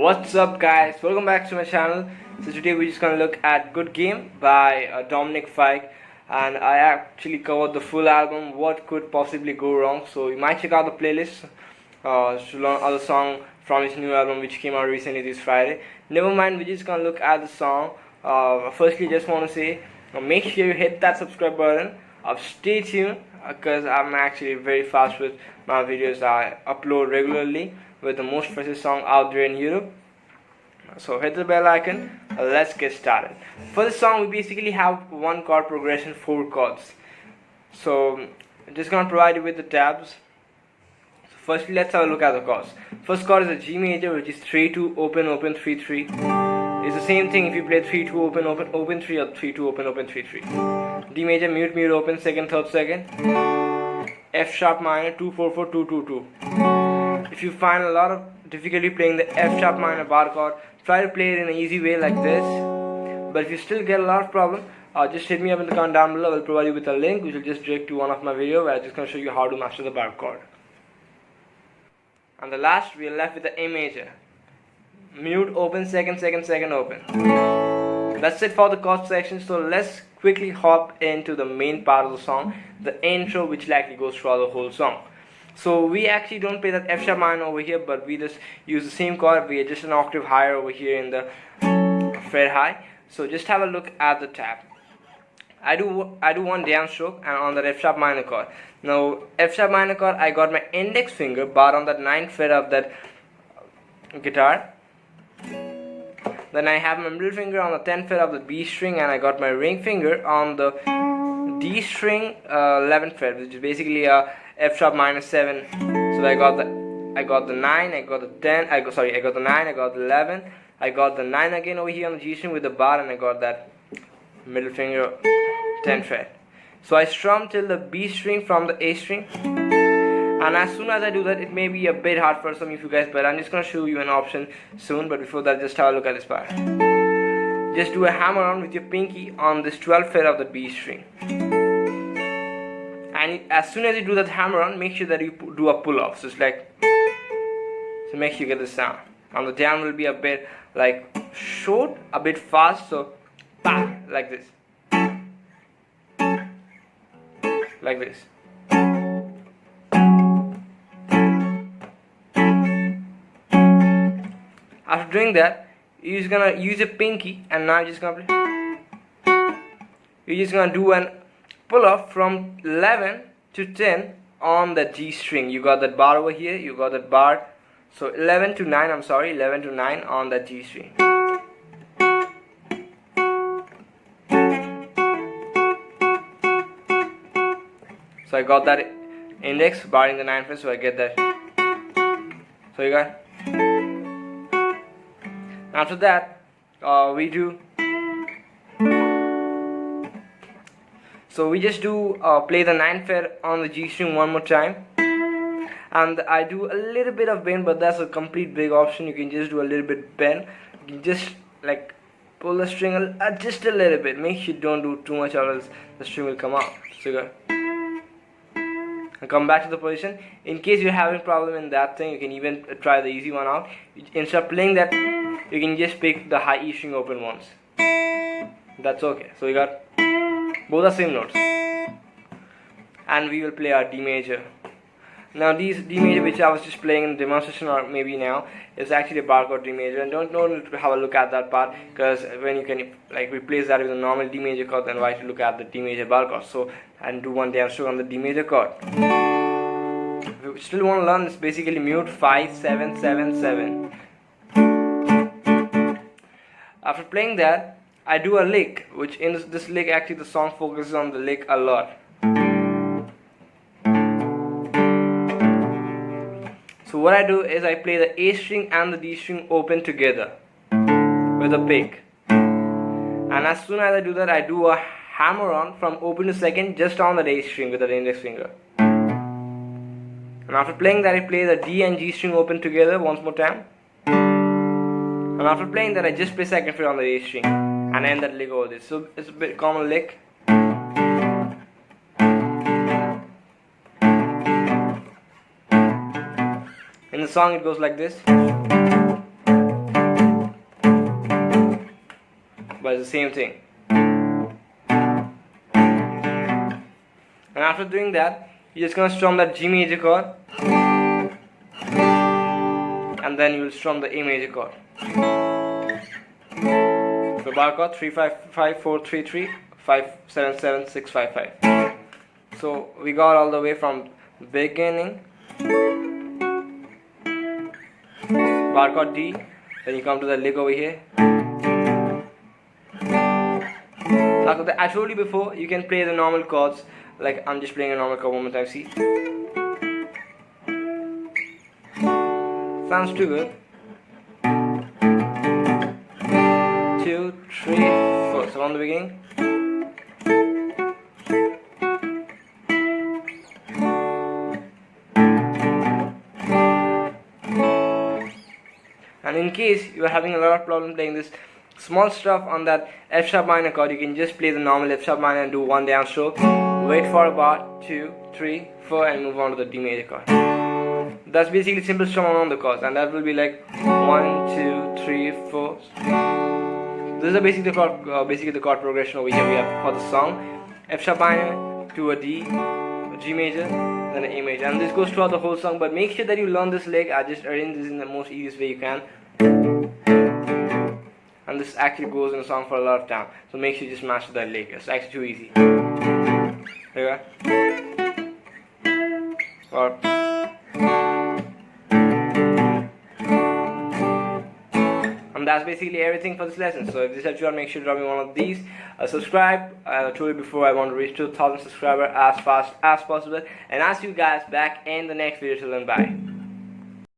What's up guys, welcome back to my channel. So today we're just gonna look at Good Game by Dominic Fike, and I actually covered the full album, what could possibly go wrong. So you might check out the playlist to learn other song from his new album which came out recently this Friday. Never mind, we're just gonna look at the song. Firstly, just want to say make sure you hit that subscribe button. Stay tuned because I'm actually very fast with my videos. I upload regularly with the most freshest song out there in Europe. So hit the bell icon. Let's get started. For this song, we basically have one chord progression, 4 chords. So I'm just gonna provide you with the tabs. So firstly, let's have a look at the chords. First chord is a G major, which is 3-2 open open 3-3. It's the same thing if you play 3-2 open open open 3 or 3-2 open open 3-3. D major mute mute open second third second. F sharp minor 2-4-4 2-2-2. If you find a lot of difficulty playing the F sharp minor bar chord, try to play it in an easy way like this. But if you still get a lot of problem, just hit me up in the comment down below. I will provide you with a link which will just direct to one of my videos where I'm just going to show you how to master the bar chord. And the last, we are left with the A major. Mute open second second second open. That's it for the chord section. So let's quickly hop into the main part of the song, the intro, which likely goes throughout the whole song. So we actually don't play that F sharp minor over here, but we just use the same chord. We are just an octave higher over here in the fret high. So just have a look at the tab. I do one downstroke and on the F sharp minor chord. Now F sharp minor chord, I got my index finger bar on that 9th fret of that guitar. Then I have my middle finger on the 10th fret of the B string, and I got my ring finger on the D string 11th fret, which is basically a F sharp minor 7. So I got the 9, I got the 10, I got the 9, I got the 11, I got the 9 again over here on the G string with the bar, and I got that middle finger 10th fret. So I strum till the B string from the A string, and as soon as I do that, it may be a bit hard for some of you guys, but I'm just gonna show you an option soon. But before that, just have a look at this part. Just do a hammer on with your pinky on this 12th fret of the B string. And as soon as you do that hammer on, make sure that you do a pull off. So it's like, so make sure you get the sound. And the down will be a bit like short, a bit fast. So, bah, like this, like this. After doing that, you're just gonna use your pinky, and now you're just gonna play. You're just gonna do an pull off from 11 to 10 on the G string. You got that bar over here, you got that bar. So 11 to 9, I'm sorry, 11 to 9 on that G string. So I got that index barring the 9th fret, so I get that. So you got. After that, we just do play the 9th fret on the G string one more time, and I do a little bit of bend, but that's a complete big option. You can just do a little bit bend. You can just like pull the string just a little bit. Make sure you don't do too much, or else the string will come out. So you got. And come back to the position. In case you're having problem in that thing, you can even try the easy one out. Instead of playing that, you can just pick the high E string open ones. That's okay. So we got both the same notes, and we will play our D major. Now these D major, which I was just playing in demonstration or maybe now, is actually a bar chord D major, and don't have a look at that part, because when you can like replace that with a normal D major chord, then why to look at the D major bar chord? So and do one downstroke on the D major chord. If you still want to learn, it's basically mute 5 7 7 7. After playing that, I do a lick, which in this lick actually the song focuses on the lick a lot. So what I do is I play the A string and the D string open together with a pick, and as soon as I do that, I do a hammer on from open to second just on the A string with the index finger. And after playing that, I play the D and G string open together once more time. And after playing that, I just play second fret on the A string and end that lick over this. So it's a bit common lick. In the song it goes like this. the same thing. And after doing that, you're just gonna strum that G major chord, and then you'll strum the A major chord. So bar chord 3 5 5 4 3 3 5 7 7 6 5 5. So we got all the way from beginning, bar chord D, then you come to the lick over here. Like I told you before, you can play the normal chords. Like I'm just playing a normal chord one more time. See, sounds too good. 2 3 4. So from the beginning. And in case you are having a lot of problem playing this small stuff on that F sharp minor chord, you can just play the normal F sharp minor and do one downstroke, wait for about 2 3 4 and move on to the D major chord. That's basically simple strum on the chords, and that will be like 1 2 3 4. This is basically the chord progression over here we have for the song. F sharp minor to a D, a G major, then an A major, and this goes throughout the whole song. But make sure that you learn this lick. I just arrange this in the most easiest way you can, and this actually goes in the song for a lot of time. So make sure you just master that lick. It's actually too easy. There you go. Or and that's basically everything for this lesson. So if this helps you out, make sure to drop me one of these. Subscribe. I told you before, I want to reach 2,000 subscribers as fast as possible. And I'll see you guys back in the next video. Till then, bye.